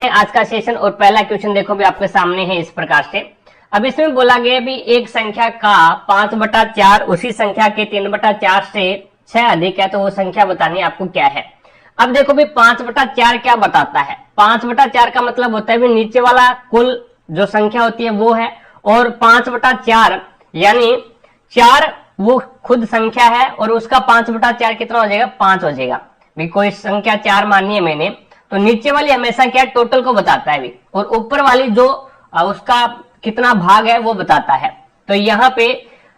आज का सेशन और पहला क्वेश्चन देखो भी आपके सामने है इस प्रकार से। अब इसमें बोला गया भी एक संख्या का 5/4 उसी संख्या के 3/4 से 6 अधिक है, तो वो संख्या बतानी आपको क्या है। अब देखो भी 5/4 क्या बताता है। 5/4 का मतलब होता है भी नीचे वाला कुल जो संख्या होती है वो है, और 5/4 यानी 4 वो खुद संख्या है और उसका 5/4 कितना हो जाएगा, 5 हो जाएगा। भी कोई संख्या 4 माननी है मैंने, तो नीचे वाली हमेशा क्या टोटल को बताता है भी, और ऊपर वाली जो उसका कितना भाग है वो बताता है। तो यहाँ पे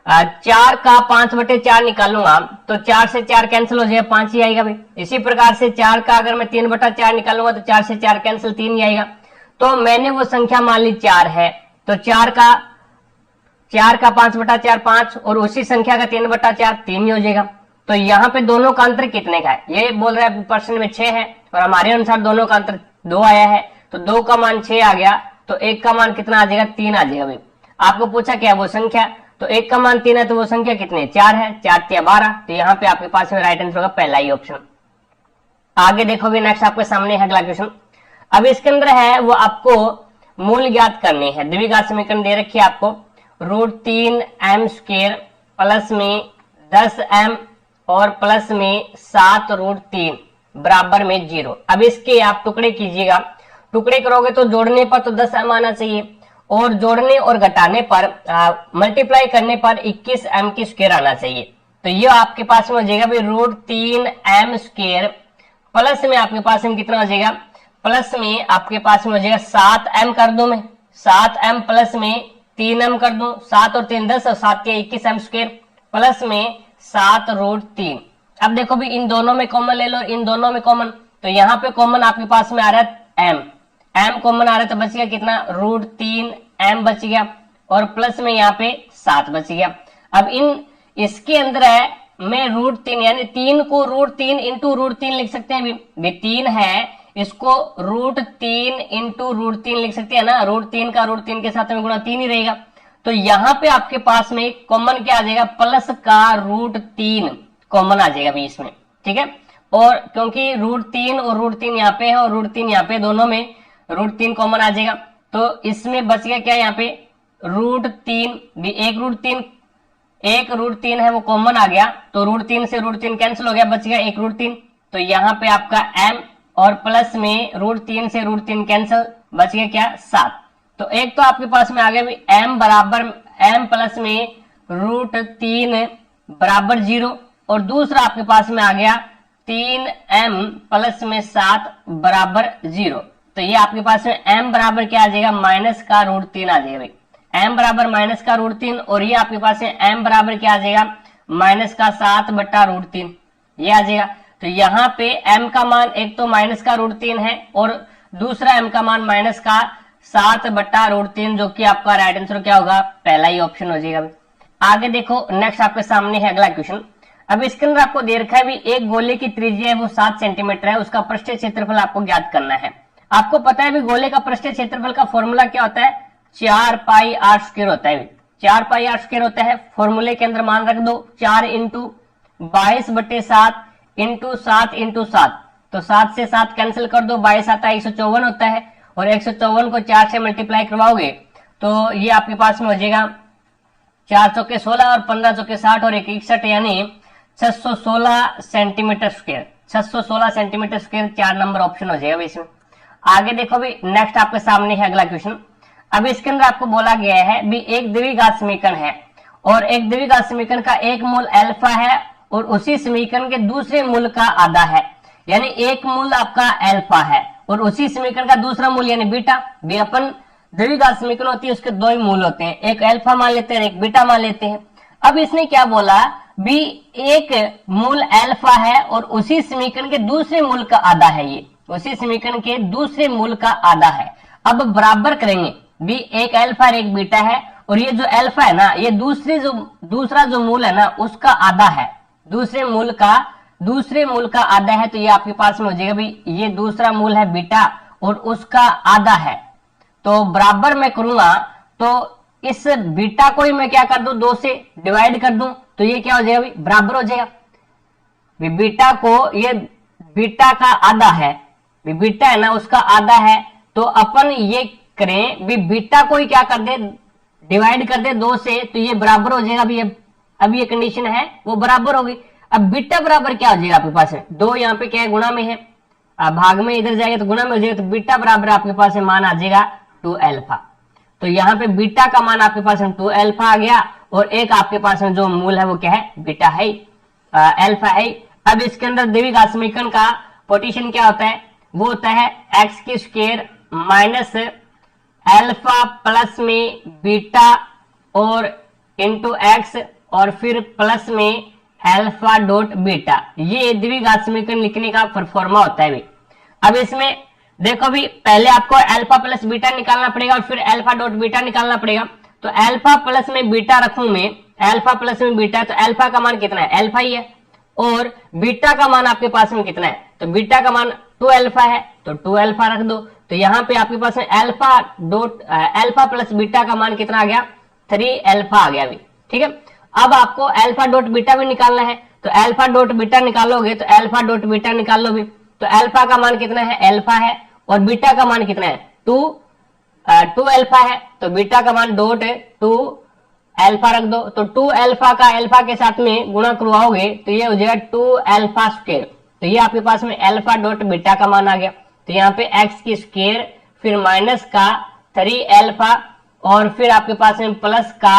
4 का 5/4 निकालूंगा तो 4 से 4 कैंसिल हो जाएगा, 5 ही आएगा भाई। इसी प्रकार से 4 का अगर मैं 3/4 निकालूंगा तो 4 से 4 कैंसिल, 3 ही आएगा। तो मैंने वो संख्या मान ली 4 है, तो 4 का 5/4 5, और उसी संख्या का 3/4 3 ही हो जाएगा। तो यहाँ पे दोनों का अंतर कितने का है, ये बोल रहा है प्रश्न में 6 है, और हमारे अनुसार दोनों का अंतर 2 आया है, तो 2 का मान 6 आ गया, तो 1 का मान कितना आ जाएगा, 3 आ जाएगा भाई। आपको पूछा क्या वो संख्या, तो 1 का मान 3 है, तो वो संख्या कितनी है, 4 है, 4 × 12। तो यहाँ पे आपके पास में राइट आंसर होगा पहला ही ऑप्शन। आगे देखो भी नेक्स्ट आपके सामने है अगला क्वेश्चन। अब इसके अंदर है वो आपको मूल ज्ञात करने हैं। द्विघात समीकरण दे रखी है आपको, √3m² प्लस में 10m और प्लस में 7√3 बराबर में 0। अब इसके आप टुकड़े कीजिएगा, टुकड़े करोगे तो जोड़ने पर तो 10m आना चाहिए, और जोड़ने और घटाने पर मल्टीप्लाई करने पर 21m² आना चाहिए। तो ये आपके पास में हो जाएगा भाई √3m² प्लस में आपके पास में कितना हो जाएगा, प्लस में आपके पास में हो जाएगा 7m कर दूं मैं, 7m प्लस में 3m कर दूं, 7 और 3 10 और 7 के 21m² प्लस में 7√3। अब देखो भी इन दोनों में कॉमन ले लो, इन दोनों में कॉमन, तो यहाँ पे कॉमन आपके पास में आ रहा है m कॉमन आ रहा है, तो बच गया कितना, √3m बच गया, और प्लस में यहाँ पे 7 बच गया। अब इसके अंदर है मैं √3 यानी 3 को √3 इंटू √3 लिख सकते हैं भी 3 है, इसको √3 इंटू √3 लिख सकते हैं ना, √3 का √3 के साथ में गुणा 3 ही रहेगा। तो यहाँ पे आपके पास में कॉमन क्या आ जाएगा, प्लस का √3 कॉमन आ जाएगा भी इसमें, ठीक है। और क्योंकि √3 और √3 यहाँ पे है और √3 यहाँ पे, दोनों में √3 कॉमन आ जाएगा, तो इसमें बच गया क्या, यहाँ पे √3 भी, एक √3 है वो कॉमन आ गया, तो √3 से √3 कैंसिल हो गया, बच गया 1 √3। तो यहाँ पे आपका m और प्लस में √3 से √3 कैंसिल, बच गया क्या, 7। तो एक तो आपके पास में आ गया भी m बराबर m प्लस में √3 बराबर 0, और दूसरा आपके पास में आ गया 3m प्लस में 7 बराबर 0। तो ये आपके पास में m बराबर क्या आ जाएगा, माइनस का √3 आ जाएगा भाई, m बराबर माइनस का √3, और ये आपके पास में m बराबर क्या आ जाएगा, माइनस का 7/√3 ये आ जाएगा। तो यहाँ पे m का मान एक तो माइनस का √3 है, और दूसरा m का मान माइनस का 7/√3, जो कि आपका राइट आंसर क्या होगा, पहला ही ऑप्शन हो जाएगा। आगे देखो नेक्स्ट आपके सामने है अगला क्वेश्चन। अब इसके अंदर आपको दे रखा है भी एक गोले की त्रिज्या है वो 7 सेंटीमीटर है, उसका पृष्ठीय क्षेत्रफल आपको ज्ञात करना है। आपको पता है भी गोले का पृष्ठीय क्षेत्रफल का फॉर्मूला क्या होता है, 4πr² होता है, 4πr² होता है। फॉर्मूले के अंदर मान रख दो 4 × 22/7 × 7 × 7, तो 7 से 7 कैंसिल कर दो, 22 आता है 154 होता है, और 154 को 4 से मल्टीप्लाई करवाओगे तो ये आपके पास में हो जाएगा 4 चौके 16 और 15 चौके 60 और 1 61, यानी 616 सेंटीमीटर², 616 सेंटीमीटर², 4 नंबर ऑप्शन हो जाएगा इसमें। आगे देखो भी नेक्स्ट आपके सामने है अगला क्वेश्चन। अब इसके अंदर आपको बोला गया है भी एक द्विघात समीकरण है, और एक द्विघात समीकरण का एक मूल अल्फा है और उसी समीकरण के दूसरे मूल का आधा है, यानी एक मूल आपका अल्फा है और उसी समीकरण का दूसरा मूल यानी बीटा। भी अपन द्विघात समीकरण होती है उसके 2 ही मूल होते हैं, एक अल्फा मान लेते हैं, एक बीटा मान लेते हैं। अब इसने क्या बोला भी एक मूल अल्फा है और उसी समीकरण के दूसरे मूल का आधा है, ये उसी समीकरण के दूसरे मूल का आधा है। अब बराबर करेंगे भी एक अल्फा और एक बीटा है, और ये जो अल्फा है ना ये दूसरा जो मूल है ना उसका आधा है, दूसरे मूल का आधा है। तो ये आपके पास में हो जाएगा भी ये दूसरा मूल है बीटा और उसका आधा है, तो बराबर मैं करूंगा तो इस बीटा को ही मैं क्या कर दूं, 2 से डिवाइड कर दूं, तो ये क्या हो जाएगा भाई, बराबर हो जाएगा। बीटा को, ये बीटा का आधा है, बीटा है ना उसका आधा है, तो अपन ये करें भी बीटा को ही क्या कर दे, डिवाइड कर दे 2 से, तो ये बराबर हो जाएगा। अब ये कंडीशन है वो बराबर होगी। अब बीटा बराबर क्या हो जाएगा आपके पास है 2, यहाँ पे क्या है गुणा में है, भाग में इधर जाएगा तो गुणा में हो जाएगा, तो बीटा बराबर आपके पास मान आ जाएगा 2 अल्फा। तो यहाँ पे बीटा का मान आपके पास 2 अल्फा आ गया, और एक आपके पास जो मूल है वो क्या है, बीटा है, अल्फा है। अब इसके अंदर द्विघात समीकरण का पोजीशन क्या होता है, वो होता है एक्स की स्क्वायर माइनस अल्फा प्लस में बीटा और इंटू एक्स, और फिर प्लस में अल्फा डॉट बीटा। ये द्विघात समीकरण लिखने का परफॉर्मा होता है भी। अब इसमें देखो भी पहले आपको अल्फा प्लस बीटा निकालना पड़ेगा और फिर अल्फा डॉट बीटा निकालना पड़ेगा। तो अल्फा प्लस में बीटा रखूं मैं, अल्फा प्लस में बीटा, तो अल्फा का मान कितना है, अल्फा ही है, और बीटा का मान आपके पास में कितना है, तो बीटा का मान 2 अल्फा है, तो 2 अल्फा रख दो। तो यहाँ पे आपके पास में अल्फा प्लस बीटा का मान कितना आ गया, 3 अल्फा आ गया अभी। ठीक है, अब आपको अल्फा डॉट बीटा भी निकालना है, तो अल्फा डॉट बीटा निकालोगे तो अल्फा डॉट बीटा निकाल लो भी। तो अल्फा का मान कितना है, अल्फा है, और बीटा का मान कितना है 2 अल्फा है, तो बीटा का मान डॉट 2 अल्फा रख दो। तो 2 अल्फा का अल्फा के साथ में गुणा करवाओगे तो ये हो जाएगा 2 अल्फा स्क्वायर। तो ये आपके पास में अल्फा डॉट बीटा का मान आ गया। तो यहाँ पे एक्स की स्क्वायर, फिर माइनस का 3 अल्फा, और फिर आपके पास में प्लस का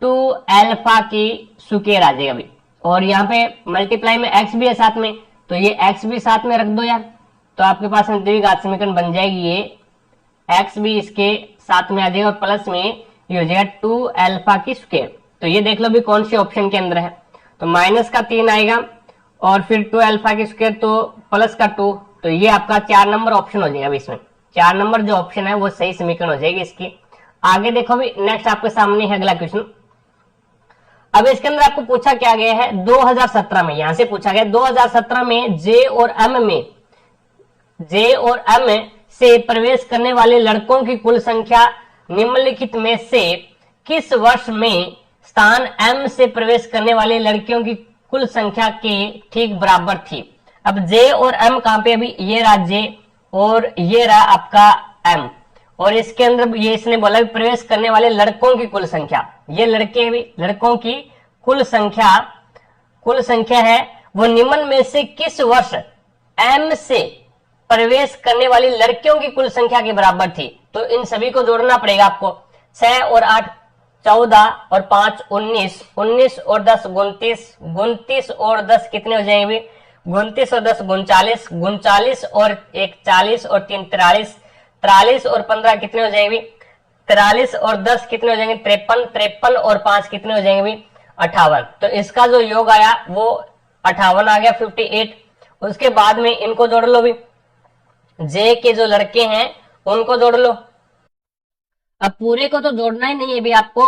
2 अल्फा की स्क्वायर आ जाएगा अभी। और यहाँ पे मल्टीप्लाई में एक्स भी है साथ में, तो ये एक्स भी साथ में रख दो यार, तो आपके पास में द्विघात समीकरण बन जाएगी। ये एक्स भी इसके साथ में आ जाएगा, और प्लस में ये हो जाएगा 2 अल्फा की स्क्वायर। तो ये देख लो भी कौन से ऑप्शन के अंदर है, तो माइनस का 3 आएगा, और फिर 2 अल्फा की स्क्वायर, तो प्लस का 2, तो ये आपका 4 नंबर ऑप्शन हो जाएगा। इसमें 4 नंबर जो ऑप्शन है वो सही समीकरण हो जाएगी इसकी। आगे देखो भी नेक्स्ट आपके सामने है अगला क्वेश्चन। अब इसके अंदर आपको पूछा क्या गया है 2017 में, यहां से पूछा गया 2017 में जे और एम से प्रवेश करने वाले लड़कों की कुल संख्या निम्नलिखित में से किस वर्ष में स्थान एम से प्रवेश करने वाले लड़कियों की कुल संख्या के ठीक बराबर थी। अब जे और एम कहां पे, अभी ये रहा जे और ये रहा आपका एम, और इसके अंदर ये इसने बोला प्रवेश करने वाले लड़कों की कुल संख्या, ये लड़के भी, लड़कों की कुल संख्या है वो निम्न में से किस वर्ष एम से प्रवेश करने वाली लड़कियों की कुल संख्या के बराबर थी। तो इन सभी को जोड़ना पड़ेगा आपको। 6 और 8 14 और 5 19, 19 और 10 29, 29 और 10 कितने हो जाएंगे, 29 और 10 39, 39 और 1 40 और 3 43, 43 और 15 कितने हो जाएंगे, 43 और 10 कितने हो जाएंगे 53, 53 और 5 कितने हो जाएंगे 58। तो इसका जो योग आया वो 58 आ गया, 58। उसके बाद में इनको जोड़ लो भी, जे के जो लड़के हैं उनको जोड़ लो। अब पूरे को तो जोड़ना ही नहीं है भी आपको,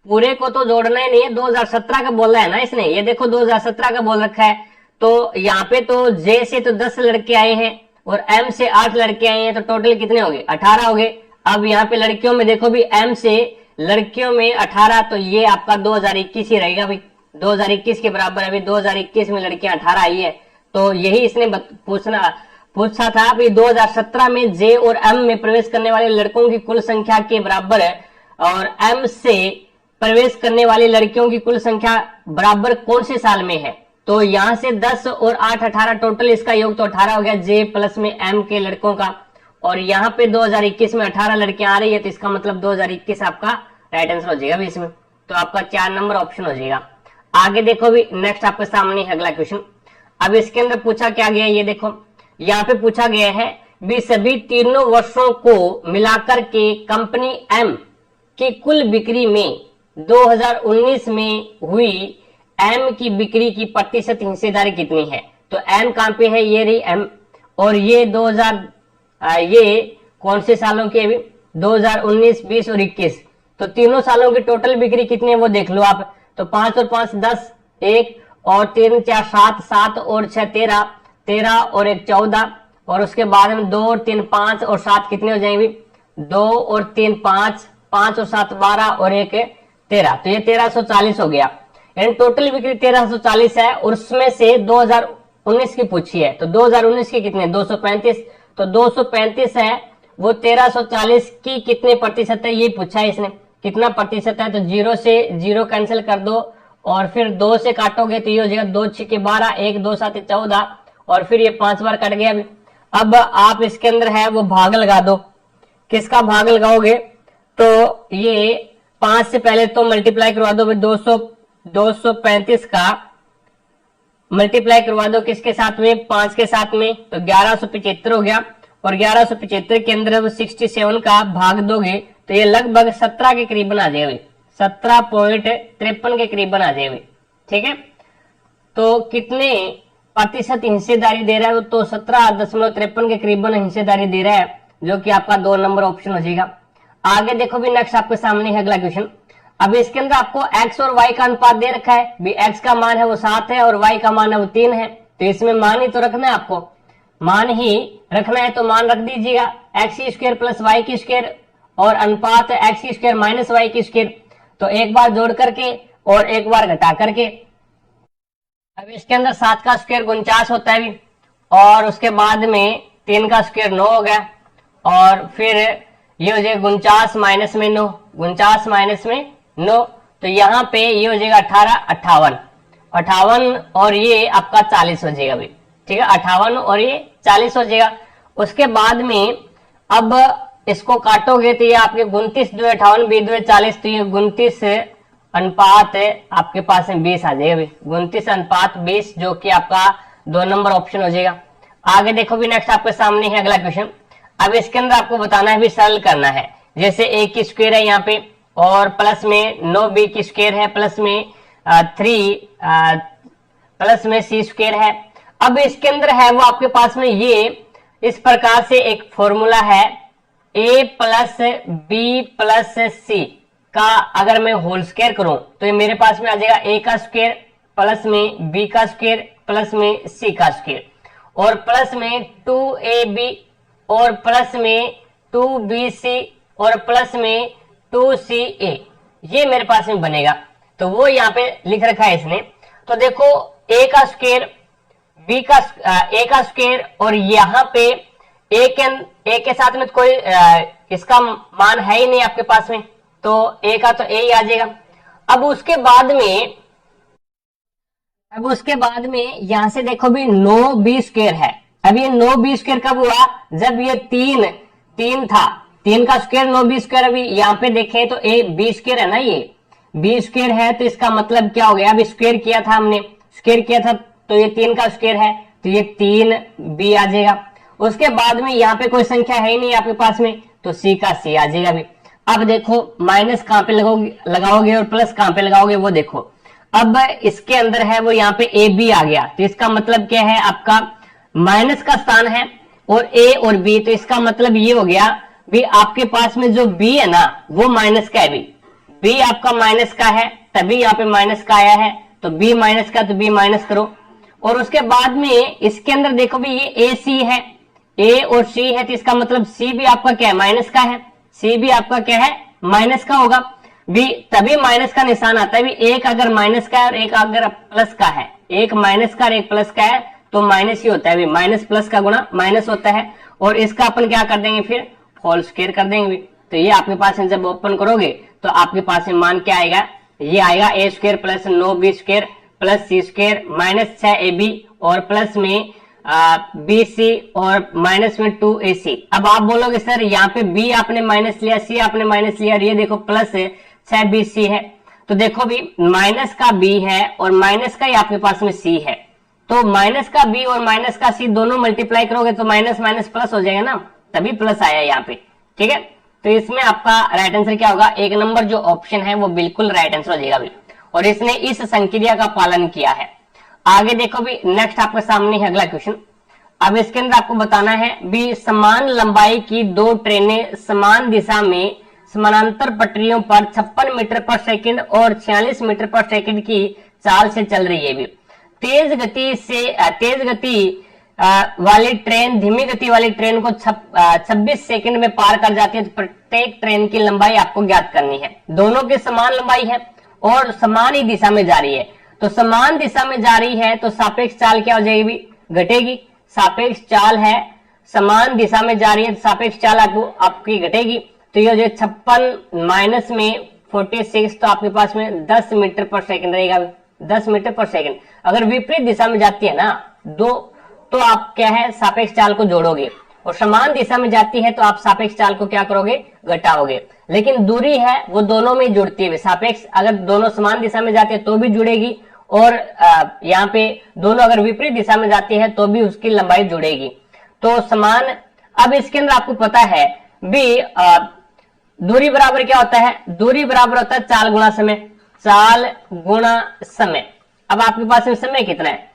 पूरे को तो जोड़ना ही नहीं है, 2017 का बोला है ना इसने, ये देखो 2017 का बोल रखा है। तो यहाँ पे तो जे से तो 10 लड़के आए हैं और एम से 8 लड़के आए हैं, तो टोटल कितने हो गए 18 हो गए। अब यहाँ पे लड़कियों में देखो भी एम से लड़कियों में 18, तो ये आपका 2021 ही रहेगा भाई, 2021 के बराबर है। अभी 2021 में लड़कियां 18 आई है, तो यही इसने पूछा था कि 2017 में जे और एम में प्रवेश करने वाले लड़कों की कुल संख्या के बराबर है, और एम से प्रवेश करने वाली लड़कियों की कुल संख्या बराबर कौन से साल में है। तो यहाँ से 10 और 8 18, टोटल इसका योग तो 18 हो गया जे प्लस में एम के लड़कों का, और यहाँ पे 2021 में 18 लड़कियां आ रही है, तो इसका मतलब 2021 आपका राइट आंसर हो जाएगा भी इसमें। तो आपका 4 नंबर ऑप्शन हो जाएगा। आगे देखो भी नेक्स्ट आपके सामने है अगला क्वेश्चन। अब इसके अंदर पूछा क्या गया, ये देखो यहाँ पे पूछा गया है भी सभी तीनों वर्षों को मिलाकर के कंपनी एम की कुल बिक्री में 2019 में हुई एम की बिक्री की प्रतिशत हिस्सेदारी कितनी है। तो एम कहां पे है, ये रही एम, और ये 2000 ये कौन से सालों की है, 2019 20 और 21, तो तीनों सालों की टोटल बिक्री कितनी है वो देख लो आप। तो 5 और 5 10, 1 और 3 4 7, 7 और 6 13, 13 और 1 14, और उसके बाद में 2 और 3 5 और 7 कितने हो जाएंगे, 2 और 3 5, 5 और 7 12 और 1 13, तो ये 1340 हो गया। यानी टोटल बिक्री 1340 है, और उसमें से 2019 की पूछी है, तो 2019 की कितने 235, तो 235 है, वो 1340 की कितने प्रतिशत है ये पूछा है इसने, कितना प्रतिशत है। तो 0 से 0 कैंसिल कर दो और फिर 2 से काटोगे तो ये हो जाएगा 2 6 के 12, 1 2 7 14 और फिर ये 5 बार कट गया। अब आप इसके अंदर है वो भाग लगा दो, किसका भाग लगाओगे तो ये 5 से पहले तो मल्टीप्लाई करवा दो 235 का मल्टीप्लाई करवा दो किसके साथ में, 5 के साथ में, तो 1175 हो गया। और 1175 के अंदर वो 67 का भाग दोगे तो ये लगभग 17 के करीबन आ जाएगा, 17.53 के करीबन आ जाएगा। ठीक है, तो कितने प्रतिशत हिस्सेदारी दे रहा है तो 17.53 के करीबन हिस्सेदारी दे रहा है, जो कि आपका 2 नंबर ऑप्शन हो जाएगा। आगे देखो भी नेक्स्ट आपके सामने है अगला क्वेश्चन। अब इसके अंदर आपको x और y का अनुपात दे रखा है, भी x का मान है वो 7 है और y का मान है वो 3 है, तो इसमें मान ही तो रखना है, आपको मान ही रखना है तो मान रख दीजिएगा x² प्लस y की स्क्वायर और अनुपात है x² माइनस y की स्क्वायर। तो एक बार जोड़ करके और एक बार घटा करके। अब इसके अंदर 7 का स्क्वायर 49 होता है भी, और उसके बाद में 3 का स्क्वायर 9 हो गया और फिर ये हो जाएगा 49 माइनस में 9, 49 माइनस में 9, तो यहाँ पे ये हो जाएगा 18 58 और ये आपका 40 हो जाएगा भाई। ठीक है, 58 और ये 40 हो जाएगा। उसके बाद में अब इसको काटोगे तो ये आपके 29 2 58 20 2 40, तो ये 29 अनुपात आपके पास में 20 आ जाएगा भाई, 29 अनुपात 20, जो कि आपका 2 नंबर ऑप्शन हो जाएगा। आगे देखो भी नेक्स्ट आपके सामने है अगला क्वेश्चन। अब इसके अंदर आपको बताना है भी सरल करना है, जैसे a की स्क्वायर है यहाँ पे और प्लस में 9b की स्क्वायर है, प्लस में 3 प्लस में c स्क्वायर है। अब इसके अंदर है वो आपके पास में ये इस प्रकार से एक फॉर्मूला है, a plus b plus c का अगर मैं होल स्क्वायर करूं तो ये मेरे पास में आ जाएगा a का स्क्वायर प्लस में b का स्क्वायर प्लस में c का स्क्वायर और प्लस में 2ab और प्लस में 2bc और प्लस में 2ca, ये मेरे पास में बनेगा। तो वो यहाँ पे लिख रखा है इसने। तो देखो a का स्क्वायर b का a का स्क्वायर और यहाँ पे a के साथ में कोई इसका मान है ही नहीं आपके पास में, तो a का तो a ही आ जाएगा। अब उसके बाद में यहां से देखो भी 9b स्क्वायर है। अब ये 9b स्क्वायर कब हुआ, जब ये 3 था, 3 का स्क्वायर 9b स्क्वायर। अभी यहाँ पे देखें तो a b स्क्वायर है ना, ये b स्क्वायर है, तो इसका मतलब क्या हो गया, अभी स्क्वायर किया था हमने, स्क्वायर किया था तो ये 3 का स्क्वायर है, तो ये 3b आ जाएगा। उसके बाद में यहाँ पे कोई संख्या है ही नहीं आपके पास में, तो c का c आ जाएगा भी। अब देखो माइनस कहाँ पे लगाओगे और प्लस कहाँ पे लगाओगे वो देखो। अब इसके अंदर है वो यहाँ पे ए बी आ गया, तो इसका मतलब क्या है, आपका माइनस का स्थान है और ए और बी, तो इसका मतलब ये हो गया भी आपके पास में जो बी है ना वो माइनस का है, बी आपका माइनस का है, तभी यहाँ पे माइनस का आया है, तो बी माइनस का तो बी माइनस करो। और उसके बाद में इसके अंदर देखो भी ये ए सी है, ए और सी है, तो इसका मतलब सी भी आपका क्या है, माइनस का है, सी भी आपका क्या है, माइनस का होगा भी, तभी माइनस का निशान आता है भी। एक अगर माइनस का है और एक अगर प्लस का है, एक माइनस का और एक प्लस का है तो माइनस ही होता है भी, माइनस प्लस का गुणा माइनस होता है। और इसका अपन क्या कर देंगे, फिर होल स्क्वायर कर देंगे भी। तो ये आपके पास जब ओपन करोगे तो आपके पास में मान क्या आएगा, ये आएगा A square plus 9b square plus C square minus 6ab और प्लस में बी सी और माइनस में 2ac। अब आप बोलोगे सर यहाँ पे b आपने माइनस लिया, c आपने माइनस लिया, ये देखो प्लस है 6bc है, तो देखो भी माइनस का b है और माइनस का ही आपके पास में c है, तो माइनस का b और माइनस का c दोनों मल्टीप्लाई करोगे तो माइनस माइनस प्लस हो जाएगा ना, तभी प्लस आया यहाँ पे। ठीक है, तो इसमें आपका राइट आंसर क्या होगा, 1 नंबर जो ऑप्शन है वो बिल्कुल राइट आंसर हो जाएगा भी। और इसने इस संक्रिया का पालन किया है। आगे देखो भी नेक्स्ट आपके सामने है अगला क्वेश्चन। अब इसके अंदर आपको बताना है भी समान लंबाई की 2 ट्रेनें समान दिशा में समानांतर पटरियों पर 56 मीटर पर सेकंड और 46 मीटर पर सेकंड की चाल से चल रही है भी। तेज गति वाली ट्रेन धीमी गति वाली ट्रेन को 26 सेकंड में पार कर जाती है, तो प्रत्येक ट्रेन की लंबाई आपको ज्ञात करनी है। दोनों की समान लंबाई है और समान ही दिशा में जा रही है, तो समान दिशा में जा रही है तो सापेक्ष चाल क्या हो जाएगी, घटेगी। सापेक्ष चाल है समान दिशा में जा रही है, सापेक्ष चाल आपकी घटेगी। तो ये जो 56 माइनस में 46, तो आपके पास में 10 मीटर पर सेकंड रहेगा, 10 मीटर पर सेकंड। अगर विपरीत दिशा में जाती है ना दो, तो आप क्या है सापेक्ष चाल को जोड़ोगे, और समान दिशा में जाती है तो आप सापेक्ष चाल को क्या करोगे, घटाओगे। लेकिन दूरी है वो दोनों में जुड़ती है, सापेक्ष अगर दोनों समान दिशा में जाते हैं तो भी जुड़ेगी, और यहाँ पे दोनों अगर विपरीत दिशा में जाती है तो भी उसकी लंबाई जुड़ेगी। तो समान, अब इसके अंदर आपको पता है भी दूरी बराबर क्या होता है, दूरी बराबर होता है चाल गुणा समय, चाल गुणा समय। अब आपके पास में समय कितना है,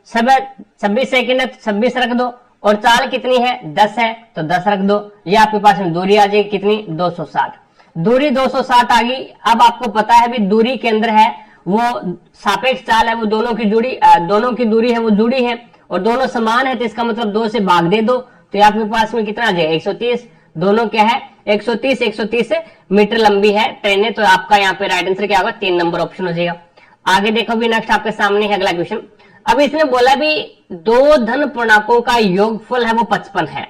समय 26 सेकंड है तो 26 रख दो, और चाल कितनी है 10 है तो 10 रख दो। ये आपके पास में दूरी आ जाएगी कितनी 260, दूरी 260 आ गई। अब आपको पता है भी दूरी के अंदर है वो सापेक्ष चाल है, वो दोनों की दूरी है वो जुड़ी है, और दोनों समान है, तो इसका मतलब 2 से भाग दे दो, तो ये आपके पास में कितना आ जाएगा 130। दोनों क्या है 130 मीटर लंबी है ट्रेनें, तो आपका यहाँ पे राइट आंसर क्या होगा 3 नंबर ऑप्शन हो जाएगा। आगे देखो भी नेक्स्ट आपके सामने है अगला क्वेश्चन। अब इसने बोला भी दो धन पूर्णांकों का योगफल है वो 55 है,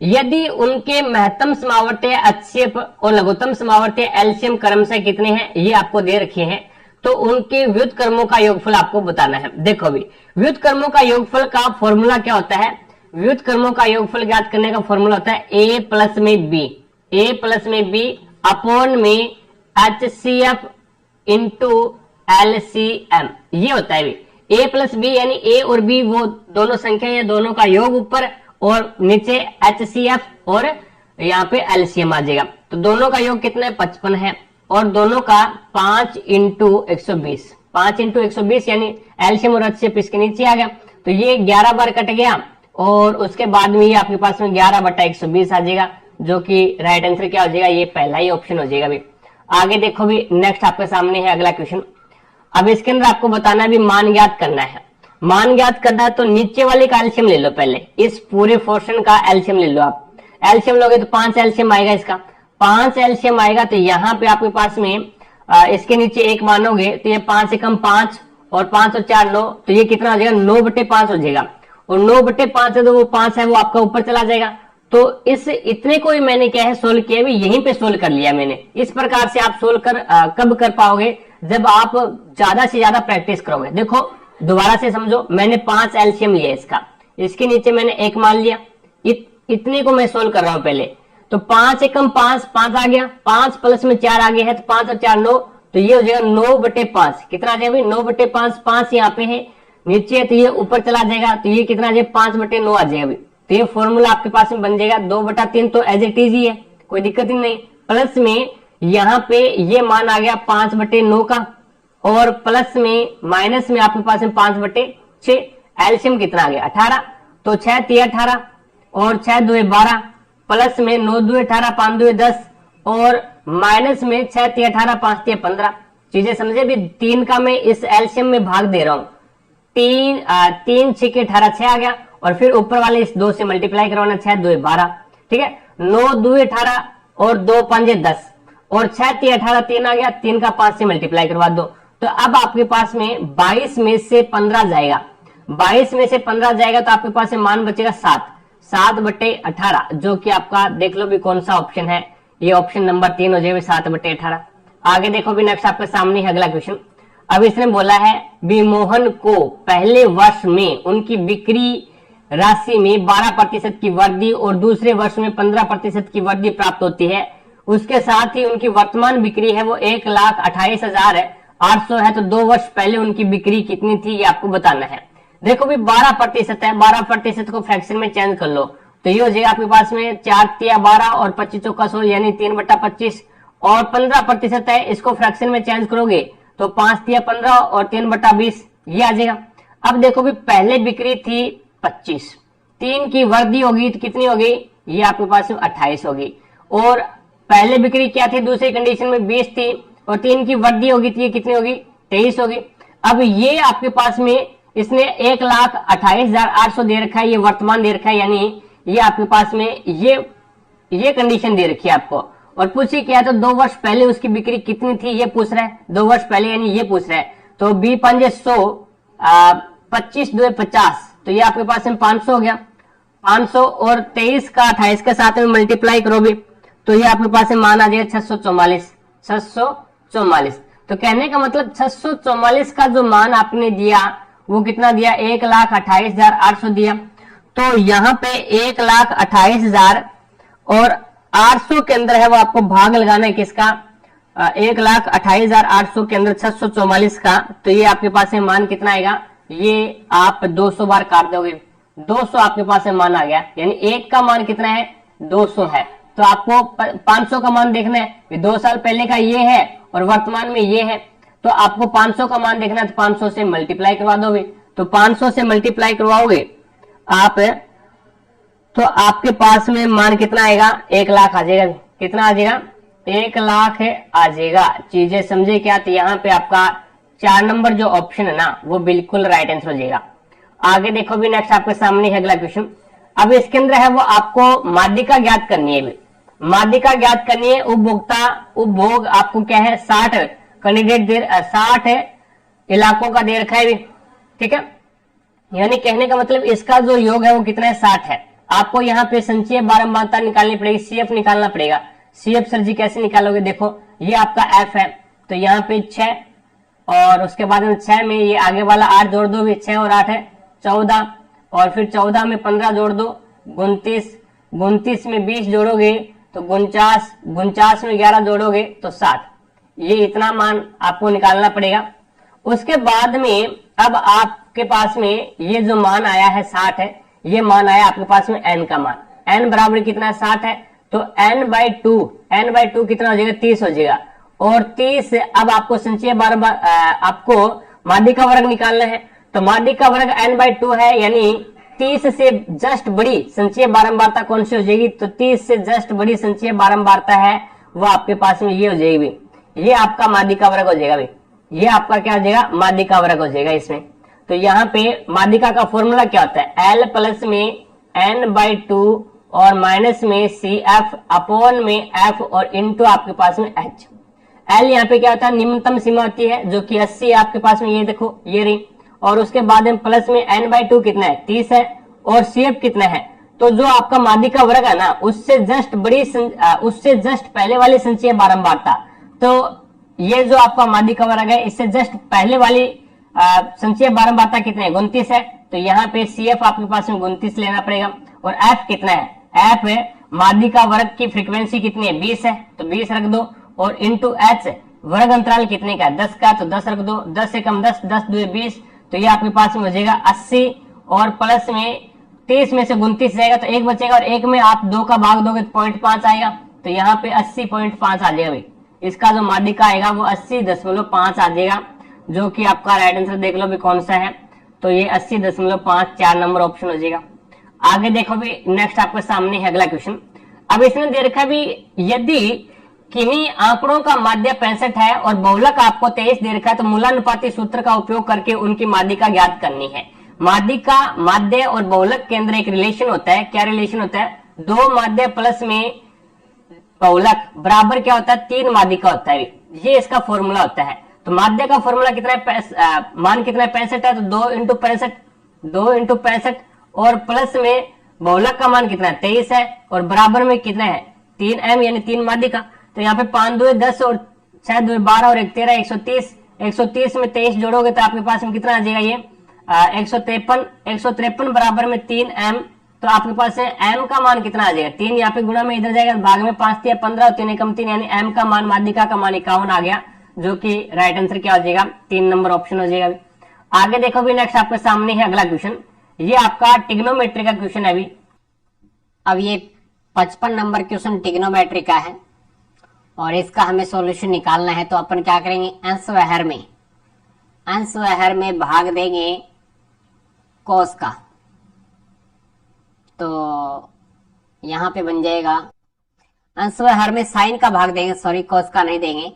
यदि उनके महत्तम समावर्तीय अक्षेप और लघुत्तम समावर्तीय एलसीएम क्रमशः कितने हैं, ये आपको दे रखे हैं, तो उनके व्युत्क्रमों का योगफल आपको बताना है। देखो भी व्युत्क्रमों का योगफल का फॉर्मूला क्या होता है, व्युत्क्रमों का योगफल ज्ञात करने का फॉर्मूला होता है a प्लस में b अपॉन में HCF इंटू LCM, ये होता है a प्लस बी, यानी a और b वो दोनों संख्या है, दोनों का योग ऊपर और नीचे HCF और यहाँ पे LCM आ जाएगा। तो दोनों का योग कितना है 55 है, और दोनों का 5 इंटू 120 यानी एलसीएम और HCF इसके नीचे आ गया, तो ये 11 बार कट गया, और उसके बाद में ये आपके पास में 11/120 आ जाएगा, जो कि राइट आंसर क्या हो जाएगा, ये पहला ही ऑप्शन हो जाएगा। भी आगे देखो भी नेक्स्ट आपके सामने है अगला क्वेश्चन। अब इसके अंदर आपको बताना है भी मान ज्ञात करना है। मान ज्ञात करना है तो नीचे वाले का एलसीएम ले लो, पहले इस पूरे पोर्शन का एलसीएम ले लो। आप एलसीएम लोगे तो 5 एलसीएम आएगा, इसका 5 एलसीएम आएगा, तो यहाँ पे आपके पास में इसके नीचे 1 मानोगे तो ये 5 से कम 5, और 5 और 4 9, तो ये कितना हो जाएगा 9/5 हो जाएगा, और 9/5 है तो वो 5 है वो आपका ऊपर चला जाएगा। तो इस इतने को ही मैंने क्या है सोल्व किया, भी यहीं पे सोल्व कर लिया मैंने। इस प्रकार से आप सोल्व कर कब कर पाओगे, जब आप ज्यादा से ज्यादा प्रैक्टिस करोगे। देखो दोबारा से समझो, मैंने 5 एलसीएम लिया इसका, इसके नीचे मैंने 1 मान लिया, इतने को मैं सोल्व कर रहा हूं पहले। तो 5 से कम 5 आ गया, 5 प्लस में 4 आ गया है, तो 5 और 4 9, तो ये हो जाएगा 9/5। कितना आ जाएगा 9/5, 5 यहाँ पे है नीचे, तो ये ऊपर चला जाएगा, तो ये कितना आ जाएगा 5/9 आ जाएगा। तो ये फॉर्मूला आपके पास में बन जाएगा 2/3, तो एज इट इज ही है, कोई दिक्कत ही नहीं। प्लस में यहाँ पे ये मान आ गया 5/9 का, और प्लस में माइनस में आपके पास में 5/6, एलसीएम कितना आ गया 18, तो 6 3 18 और 6 2 12, प्लस में 9 2 18 5 2 10, और माइनस में 6 3 18 5 3 15। चीजें समझे भी, 3 का मैं इस एलसीएम में भाग दे रहा हूं, 3 6 के 18 6 आ गया, और फिर ऊपर वाले इस 2 से मल्टीप्लाई करवाना, 6 2 12, ठीक है, 9 2 18 और 2 5 10, और 6 3 18 3 आ गया, 3 का 5 से मल्टीप्लाई करवा दो। तो अब आपके पास में 22 में से 15 जाएगा, 22 में से 15 जाएगा, तो आपके पास में मान बचेगा 7/18, जो कि आपका देख लो भी कौन सा ऑप्शन है, ये ऑप्शन नंबर 3 हो जाएगा 7/18। आगे देखो भी नेक्स्ट आपके सामने है अगला क्वेश्चन। अब इसने बोला है भी मोहन को पहले वर्ष में उनकी बिक्री राशि में 12% की वृद्धि और दूसरे वर्ष में 15% की वृद्धि प्राप्त होती है, उसके साथ ही उनकी वर्तमान बिक्री है वो 1,28,800 है, तो 2 वर्ष पहले उनकी बिक्री कितनी थी, ये आपको बताना है। देखो भी 12% है, 12% को फ्रैक्शन में चेंज कर लो, तो ये हो जाएगा आपके पास में 4 3 12 और 25 चौका 16 यानी 3/25, और 15% है, इसको फ्रैक्शन में चेंज करोगे तो 5 3 15 और 3/20 ये आ जाएगा। अब देखो भी पहले बिक्री थी 25, 3 की वृद्धि होगी तो कितनी होगी, ये आपके पास में 28 होगी, और पहले बिक्री क्या थी दूसरी कंडीशन में 20 थी, और 3 की वृद्धि होगी तो ये कितनी होगी 23 होगी। अब ये आपके पास में इसने 1,28,800 दे रखा है, ये वर्तमान दे रखा है, यानी ये आपके पास में ये कंडीशन दे रखी है आपको, और पूछी क्या है तो 2 वर्ष पहले उसकी बिक्री कितनी थी ये पूछ रहा है, 2 वर्ष पहले यानी ये पूछ रहा है। तो 2 5 100 25 2 50, तो ये आपके पास में 500 हो गया, 500 और 23 का 28 के साथ में मल्टीप्लाई करोगे तो ये आपके पास मान आ जाएगा 644। तो कहने का मतलब 644 का जो मान आपने दिया वो कितना दिया, 1,28,800 दिया। तो यहाँ पे 1,28,000 और 800 के अंदर है वो आपको भाग लगाना है किसका, 1,28,800 के अंदर 644 का। तो ये आपके पास है मान कितना आएगा, ये आप 200 बार काट दोगे, 200 आपके पास है मान आ गया। यानी एक का मान कितना है, 200 है। तो आपको 500 का मान देखना है, 2 साल पहले का ये है और वर्तमान में ये है। तो आपको 500 का मान देखना है तो 500 से मल्टीप्लाई करवा दोगे। तो 500 से मल्टीप्लाई करवाओगे आप तो आपके पास में मान कितना आएगा, 1 लाख आ जाएगा। कितना आ जाएगा, 1 लाख आ जाएगा। चीजें समझे क्या, तो यहाँ पे आपका 4 नंबर जो ऑप्शन है ना वो बिल्कुल राइट आंसर हो जाएगा। आगे देखो भी नेक्स्ट आपके सामने है अगला क्वेश्चन। अब इसके अंदर है वो आपको माध्यिका ज्ञात करनी है। माध्यिका ज्ञात करनी है। उपभोग आपको क्या है, 60 कैंडिडेट 60 इलाकों का दे रखा है भी, ठीक है। यानी कहने का मतलब इसका जो योग है वो कितना है, 60 है। आपको यहाँ पे संचयी बारंबारता निकालनी पड़ेगी, सीएफ निकालना पड़ेगा। सीएफ सर जी कैसे निकालोगे, देखो ये आपका एफ है तो यहाँ पे 6 और उसके बाद 6 में ये आगे वाला 8 जोड़ दो, 6 और 8 है 14 और फिर 14 में 15 जोड़ दो 29, 29 में 20 जोड़ोगे तो 49 में 11 जोड़ोगे तो 60। ये इतना मान आपको निकालना पड़ेगा। उसके बाद में अब आपके पास में ये जो मान आया है 60 है, ये मान आया आपके पास में n का मान। n बराबर कितना है, 60 है। तो n/2 कितना हो जाएगा, 30 हो जाएगा। और 30 अब आपको संचयी आपको माध्यिका वर्ग निकालना है। तो माध्यिका वर्ग n/2 है, यानी 30 से जस्ट बड़ी संचयी बारंबारता कौन सी हो जाएगी, तो 30 से जस्ट बड़ी संचयी बारंबारता है वो आपके पास में ये हो जाएगी। ये आपका माध्यिका वर्ग हो जाएगा भाई, ये आपका क्या हो जाएगा, माध्यिका वर्ग हो जाएगा इसमें। तो यहाँ पे माध्यिका का फॉर्मूला क्या होता है, L प्लस में n/2 और माइनस में CF अपॉन में F और इंटू आपके पास में H। L यहाँ पे क्या होता है, निम्नतम सीमा होती है जो कि 80 है आपके पास में, ये देखो ये रही। और उसके बाद में प्लस में n/2 कितना है, 30 है और CF कितना है। तो जो आपका माध्यिका वर्ग है ना उससे जस्ट पहले वाली संचयी बारंबारता, तो ये जो आपका माध्यिका वर्ग है इससे जस्ट पहले वाली संचयी बारंबारता कितने है, 29 है। तो यहाँ पे CF आपके पास में 29 लेना पड़ेगा। और F कितना है, F है माध्यिका वर्ग की फ्रीक्वेंसी कितनी है, 20 है तो 20 रख दो। और इंटू H वर्ग अंतराल कितने का है, 10 का, तो 10 रख दो। 10 से कम 10, 10 2 20, तो ये आपके पास में हो जाएगा 80 और प्लस में 30 में से 29 जाएगा तो 1 बचेगा और 1 में आप 2 का भाग दोगे तो 0.5 आएगा। तो यहाँ पे 80.5 आ जाएगा भाई। इसका जो माध्यिका आएगा वो 80.5 आ जाएगा, जो कि आपका राइट आंसर देख लो भी कौन सा है। तो ये 80.5 4 नंबर ऑप्शन हो जाएगा। आगे देखो भी नेक्स्ट आपके सामने है अगला क्वेश्चन। अब इसमें दे रखा भी यदि किन्हीं आंकड़ों का माध्य 65 है और बहुलक आपको 23 दे रखा है तो मूलानुपाती सूत्र का उपयोग करके उनकी माध्यिका ज्ञात करनी है। माध्यिका, माध्य और बहुलक के अंदर एक रिलेशन होता है। क्या रिलेशन होता है, 2 माध्य प्लस में बहुलक बराबर क्या होता है, 3 माध्यिका होता है। ये इसका फॉर्मूला होता है। तो माध्य का फॉर्मूला कितना है, मान कितना है, 65 है तो 2 इंटू 65 और प्लस में बहुलक का मान कितना है, 23 है और बराबर में कितना है, 3m यानी 3 माध्यिका। तो यहाँ पे 5 2 10 और 6 2 12 और 1 13 130 में 23 जोड़ोगे तो आपके पास में कितना आ जाएगा, ये 153 बराबर में 3m। तो आपके पास है m का मान कितना आ जाएगा, 3 यहाँ पे गुणा में इधर जाएगा, भाग में 5 3 15 और 3 एकम 3 यानी m का मान माध्यिका का मान 51 आ गया, जो कि राइट आंसर क्या हो जाएगा, 3 नंबर ऑप्शन हो जाएगा। आगे देखो भी नेक्स्ट आपके सामने है अगला क्वेश्चन। ये आपका ट्रिग्नोमेट्री का क्वेश्चन है अभी। अब ये 55 नंबर क्वेश्चन ट्रिग्नोमेट्री का है और इसका हमें सॉल्यूशन निकालना है। तो अपन क्या करेंगे, अंश व हर में भाग देंगे कॉस का। तो यहां पे बन जाएगा अंश व हर में साइन का भाग देंगे, सॉरी कॉस का नहीं देंगे।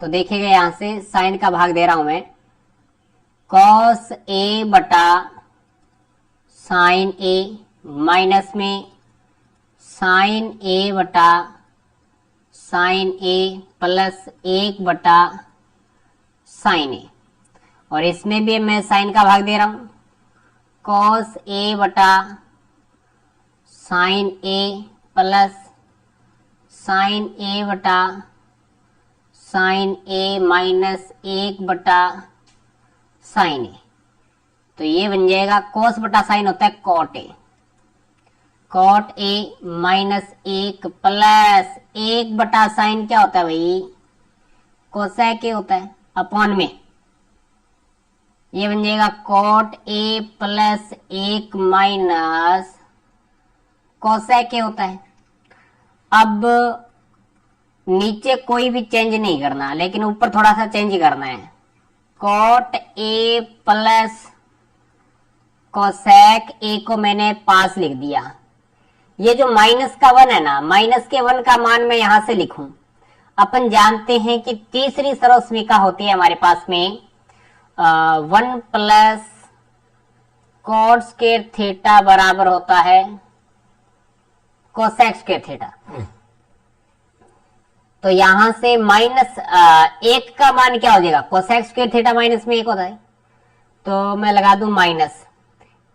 तो देखिएगा यहां से साइन का भाग दे रहा हूं मैं, कॉस ए बटा साइन ए माइनस में साइन ए बटा साइन ए प्लस 1 बटा साइन ए। और इसमें भी मैं साइन का भाग दे रहा हूं, कॉस ए बटा साइन ए प्लस साइन ए बटा साइन ए माइनस 1 बटा साइन ए। तो ये बन जाएगा कोस बटा साइन होता है cot A, cot A minus 1 plus 1 बटा साइन क्या होता है भाई, कोसेक ए होता है, अपॉन में ये बन जाएगा cot A plus 1 minus cosec A होता है। अब नीचे कोई भी चेंज नहीं करना, लेकिन ऊपर थोड़ा सा चेंज करना है। Cot A plus cosec A को मैंने पास लिख दिया। ये जो माइनस का 1 है ना, माइनस के 1 का मान मैं यहां से लिखूं। अपन जानते हैं कि तीसरी सर्वसमीका होती है हमारे पास में 1 प्लस कॉट स्क्वायर थीटा बराबर होता है कोसेक स्क्वायर थीटा। तो यहां से माइनस 1 का मान क्या हो जाएगा, कोसेक स्क्वायर थीटा माइनस में 1 होता है, तो मैं लगा दूं माइनस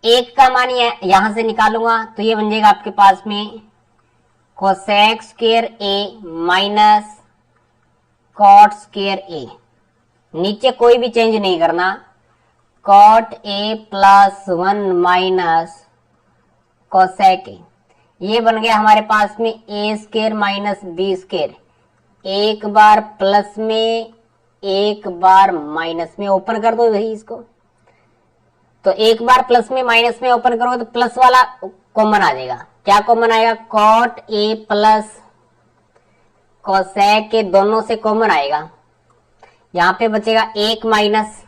1 का मान यहां से निकालूंगा, तो ये बन जाएगा आपके पास में cosec square A minus cot square A. नीचे कोई भी चेंज नहीं करना, cot A plus 1 minus cosec A. ये बन गया हमारे पास में A square minus B square, एक बार प्लस में एक बार माइनस में। ओपन कर दो भाई इसको, तो एक बार प्लस में माइनस में ओपन करोगे तो प्लस वाला कॉमन आ जाएगा। क्या कॉमन आएगा, कॉट ए प्लस कोसेक के दोनों से कॉमन आएगा। यहां पे बचेगा 1 माइनस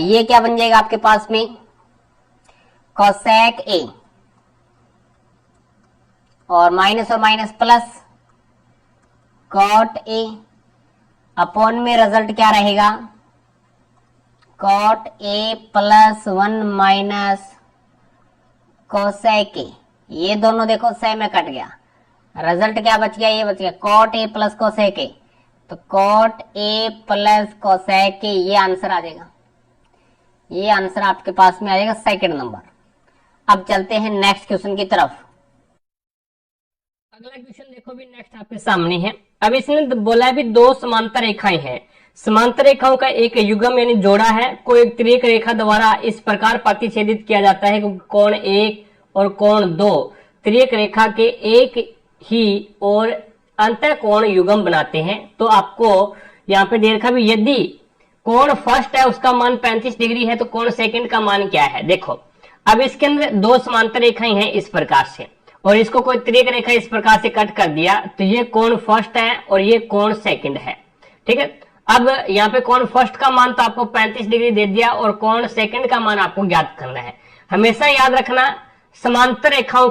ये क्या बन जाएगा आपके पास में कोसेक ए, और minus plus cot A, upon में रिजल्ट क्या रहेगा, cot A plus 1 minus cosec A. ये दोनों देखो सह में कट गया, रिजल्ट क्या बच गया, ये बच गया cot A plus cosec A. तो cot A plus cosec A, ये आंसर आ जाएगा, ये आंसर आपके पास में आ जाएगा सेकंड नंबर। अब चलते हैं नेक्स्ट क्वेश्चन की तरफ। अगला क्वेश्चन देखो भी नेक्स्ट आपके सामने है। अब इसने बोला है भी दो समांतर रेखाएं हैं, समांतर रेखाओं का एक युग्म यानी जोड़ा है को एक तिर्यक रेखा द्वारा इस प्रकार प्रतिच्छेदित किया जाता है कि कोण 1 और कोण 2 तिर्यक रेखा के एक ही और अंतः कोण युग्म बनाते हैं। तो आपको यहाँ पे दे रखा भी यदि कोण फर्स्ट है उसका मान 35 डिग्री है तो कोण सेकंड का मान क्या है। देखो अब इसके अंदर दो समांतर रेखाएं हैं इस प्रकार से, और इसको कोई तिर्यक रेखा इस प्रकार से कट कर दिया, तो ये कोण फर्स्ट है और ये कोण सेकंड है। ठीक है, अब यहाँ पे कोण फर्स्ट का मान तो आपको 35 डिग्री दे दिया और कोण सेकंड का मान आपको ज्ञात करना है। हमेशा याद रखना समांतर रेखाओं,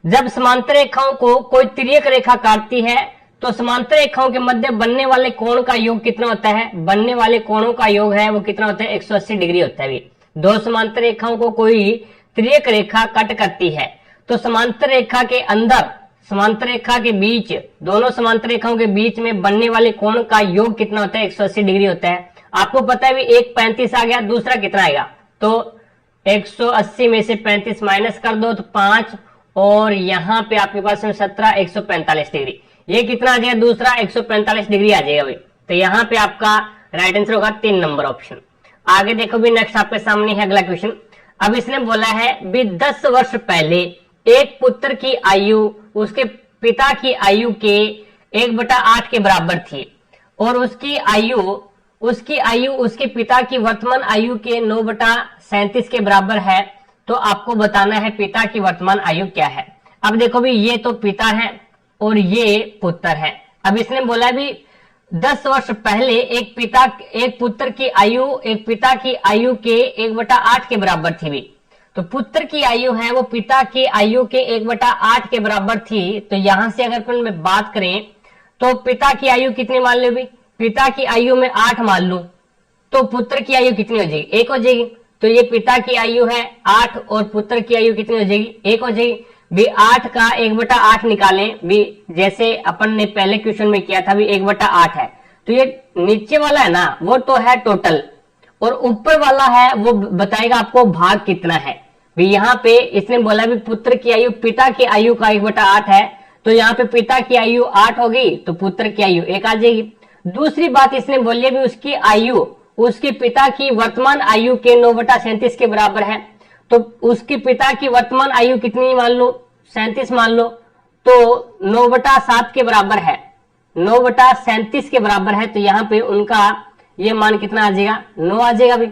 जब समांतर रेखाओं को कोई तिर्यक रेखा काटती है तो समांतर रेखाओं के मध्य बनने वाले कोण का योग कितना होता है, बनने वाले कोणों का योग है वो कितना होता है 180 डिग्री होता है। दो समांतर रेखाओं को कोई तिर्यक रेखा कट करती है तो समांतर रेखा के अंदर, समांतर रेखा के बीच, दोनों समांतर रेखाओं के बीच में बनने वाले कोण का योग कितना होता है 180 डिग्री होता है। आपको पता है भी एक 35 आ गया, दूसरा कितना आएगा, तो 180 में से 35 माइनस कर दो तो 5, और यहाँ पे आपके पास 17 145 डिग्री, ये कितना आ जाएगा दूसरा 145 डिग्री आ जाएगा भाई। तो यहाँ पे आपका राइट आंसर होगा 3 नंबर ऑप्शन। आगे देखो भी नेक्स्ट आपके सामने है अगला क्वेश्चन। अब इसने बोला है भी 10 वर्ष पहले एक पुत्र की आयु उसके पिता की आयु के 1/8 के बराबर थी और उसकी आयु उसके पिता की वर्तमान आयु के 9/37 के बराबर है। तो आपको बताना है पिता की वर्तमान आयु क्या है। अब देखो भी ये तो पिता है और ये पुत्र है। अब इसने बोला भी 10 वर्ष पहले एक पुत्र की आयु एक पिता की आयु के 1/8 के बराबर थी भी। तो पुत्र की आयु है वो पिता की आयु के 1/8 के बराबर थी। तो यहां से अगर अपन में बात करें तो पिता की आयु कितनी मान लो भी, पिता की आयु में 8 मान लूं तो पुत्र की आयु कितनी हो जाएगी, 1 हो जाएगी। तो ये पिता की आयु है 8 और पुत्र की आयु कितनी हो जाएगी, 1 हो जाएगी भी। 8 का 1/8 निकालें भी, जैसे अपन ने पहले क्वेश्चन में किया था भी 1/8 है। तो ये नीचे वाला है ना वो तो है टोटल, और ऊपर वाला है वो बताएगा आपको भाग कितना है। भी यहाँ पे इसने बोला भी पुत्र की आयु पिता की आयु का 1/8 है, तो यहाँ पे पिता की आयु 8 होगी तो पुत्र की आयु 1 आ जाएगी। दूसरी बात इसने बोली है भी उसकी आयु उसके पिता की वर्तमान आयु के 9/37 के बराबर है, तो उसके पिता की वर्तमान आयु कितनी मान लो 37 मान लो, तो 9/7 के बराबर है, 9/37 के बराबर है, तो यहाँ पे उनका ये मान कितना आ जाएगा 9 आ जाएगा भाई।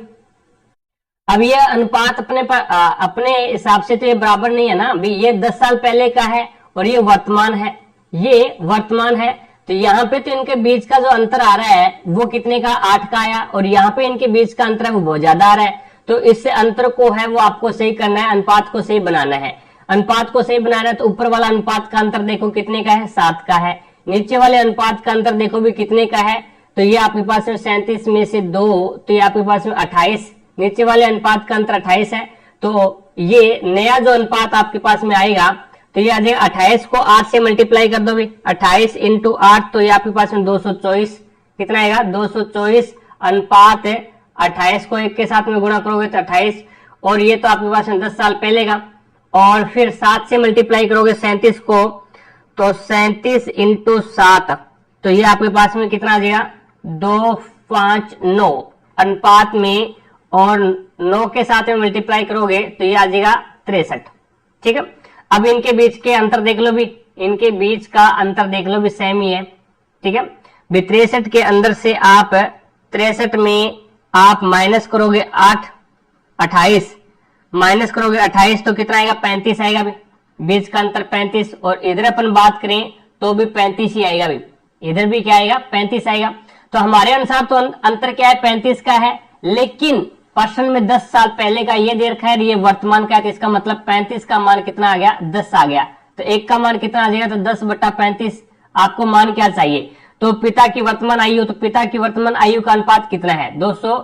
अब ये अनुपात अपने हिसाब से तो ये बराबर नहीं है ना भी, ये 10 साल पहले का है और ये वर्तमान है, ये वर्तमान है, तो यहाँ पे तो इनके बीच का जो अंतर आ रहा है वो कितने का 8 का आया, और यहाँ पे इनके बीच का अंतर है वो बहुत ज्यादा आ रहा है, तो इससे अंतर को है वो आपको सही करना है, अनुपात को सही बनाना है। अनुपात को सही बनाना है तो ऊपर वाला अनुपात का अंतर देखो कितने का है 7 का है, नीचे वाले अनुपात का अंतर देखो भी कितने का है, तो ये आपके पास में 37 में से 2, तो ये आपके पास में 28, नीचे वाले अनुपात का अंतर 28 है, तो ये नया जो अनुपात आपके पास में आएगा तो ये आ जाएगा 28 को 8 से मल्टीप्लाई कर दो भी, 28 इंटू 8, तो ये आपके पास में 224 कितना आएगा 224 अनुपात 28 को 1 के साथ में गुणा करोगे तो 28, और ये तो आपके पास में 10 साल पहले का, और फिर 7 से मल्टीप्लाई करोगे 37 को, तो 37 इंटू 7, तो ये आपके पास में कितना आ जाएगा 259 अनुपात में, और 9 के साथ में मल्टीप्लाई करोगे तो ये आ जाएगा 63। ठीक है, अब इनके बीच के अंतर देख लो भी, इनके बीच का अंतर देख लो भी सेम ही है। ठीक है, 63 के अंदर से आप 63 में आप माइनस करोगे 28 माइनस करोगे 28 तो कितना आएगा 35 आएगा भी, बीच का अंतर 35, और इधर अपन बात करें तो भी 35 ही आएगा भी, इधर भी क्या आएगा 35 आएगा। तो हमारे अनुसार तो अंतर क्या है 35 का है, लेकिन प्रश्न में 10 साल पहले का ये दे रखा है, ये वर्तमान का है, तो इसका मतलब 35 का मान कितना आ गया 10 आ गया, तो 1 का मान कितना आ जाएगा तो 10/35 आपको मान क्या चाहिए, तो पिता की वर्तमान आयु, तो पिता की वर्तमान आयु का अनुपात कितना है 200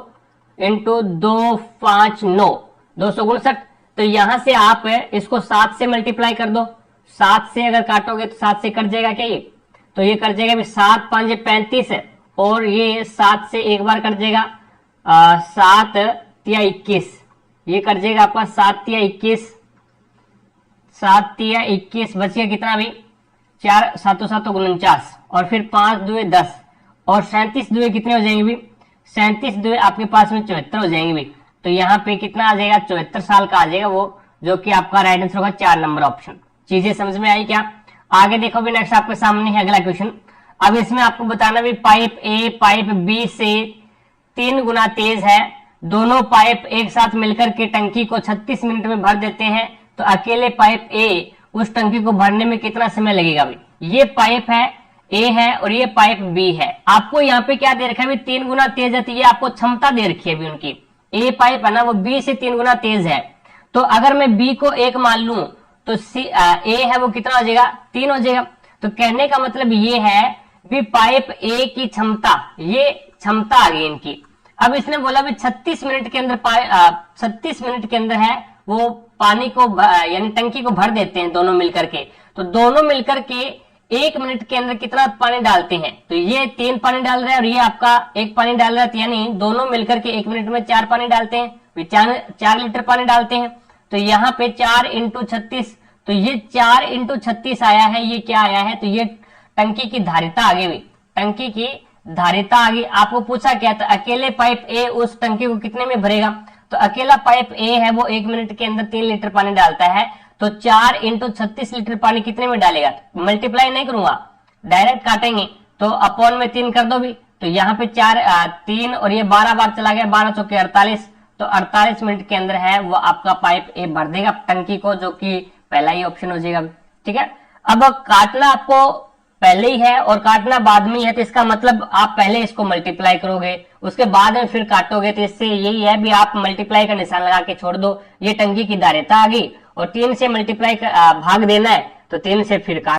इंटू 259 259, तो यहां से आप इसको 7 से मल्टीप्लाई कर दो, 7 से अगर काटोगे तो 7 से कट जाएगा क्या ये, तो ये कट जाएगा 7 5 35 है, और ये 7 से एक बार कट जाएगा 7 या 21, ये कट जाएगा आपका 7 या 21, 7 या 21 बच गया कितना भी 4 7 7 49, और फिर 5 2 10, और 37 2 कितने हो जाएंगे भी 37 2 आपके पास में 74 हो जाएंगे भी, तो यहाँ पे कितना आ जाएगा 74 साल का आ जाएगा वो, जो कि आपका राइट आंसर होगा 4 नंबर ऑप्शन। चीजें समझ में आई क्या? आगे देखो भी, नेक्स्ट आपके सामने है अगला क्वेश्चन। अब इसमें आपको बताना भी पाइप ए पाइप बी से 3 गुना तेज है, दोनों पाइप एक साथ मिलकर के टंकी को 36 मिनट में भर देते हैं, तो अकेले पाइप ए उस टंकी को भरने में कितना समय लगेगा भाई। ये पाइप है ए है और ये पाइप बी है, आपको यहाँ पे क्या दे रखा है 3 गुना तेज है, तो ये आपको क्षमता दे रखी है अभी उनकी, ए पाइप है ना वो बी से 3 गुना तेज है, तो अगर मैं बी को 1 मान लूं तो ए है वो कितना हो जाएगा 3 हो जाएगा। तो कहने का मतलब ये है भी पाइप ए की क्षमता, ये क्षमता आ गई इनकी। अब इसने बोला भी 36 मिनट के अंदर 36 मिनट के अंदर है वो पानी को यानी टंकी को भर देते हैं दोनों मिलकर के, तो दोनों मिलकर के 1 मिनट के अंदर कितना पानी डालते हैं, तो ये 3 पानी डाल रहा है और ये आपका 1 पानी डाल रहा है, यानी दोनों मिलकर के 1 मिनट में 4 पानी डालते हैं, 4 लीटर पानी डालते हैं। तो यहाँ पे 4 × 36, तो ये 4 × 36 आया है, ये क्या आया है, तो ये टंकी की धारिता आ गई, टंकी की धारिता आ गई। आपको पूछा क्या था, अकेले पाइप ए उस टंकी को कितने में भरेगा, तो अकेला पाइप ए है वो 1 मिनट के अंदर 3 लीटर पानी डालता है, तो 4 × 36 लीटर पानी कितने में डालेगा, मल्टीप्लाई नहीं करूंगा डायरेक्ट काटेंगे, तो अपॉन में 3 कर दो भी, तो यहाँ पे 3 और ये 12 बार चला गया, 12 चौके 48, तो 48 मिनट के अंदर है वो आपका पाइप ए भर देगा टंकी को, जो कि पहला ही ऑप्शन हो जाएगा। ठीक है, अब काटना आपको पहले ही है और काटना बाद में ही है, तो इसका मतलब आप पहले इसको मल्टीप्लाई करोगे उसके बाद में फिर काटोगे, तो इससे यही है भी आप मल्टीप्लाई का निशान लगा के छोड़ दो, ये टंकी की धारिता आ गई, और 3 से मल्टीप्लाई भाग देना है, तो 3 से फिर काट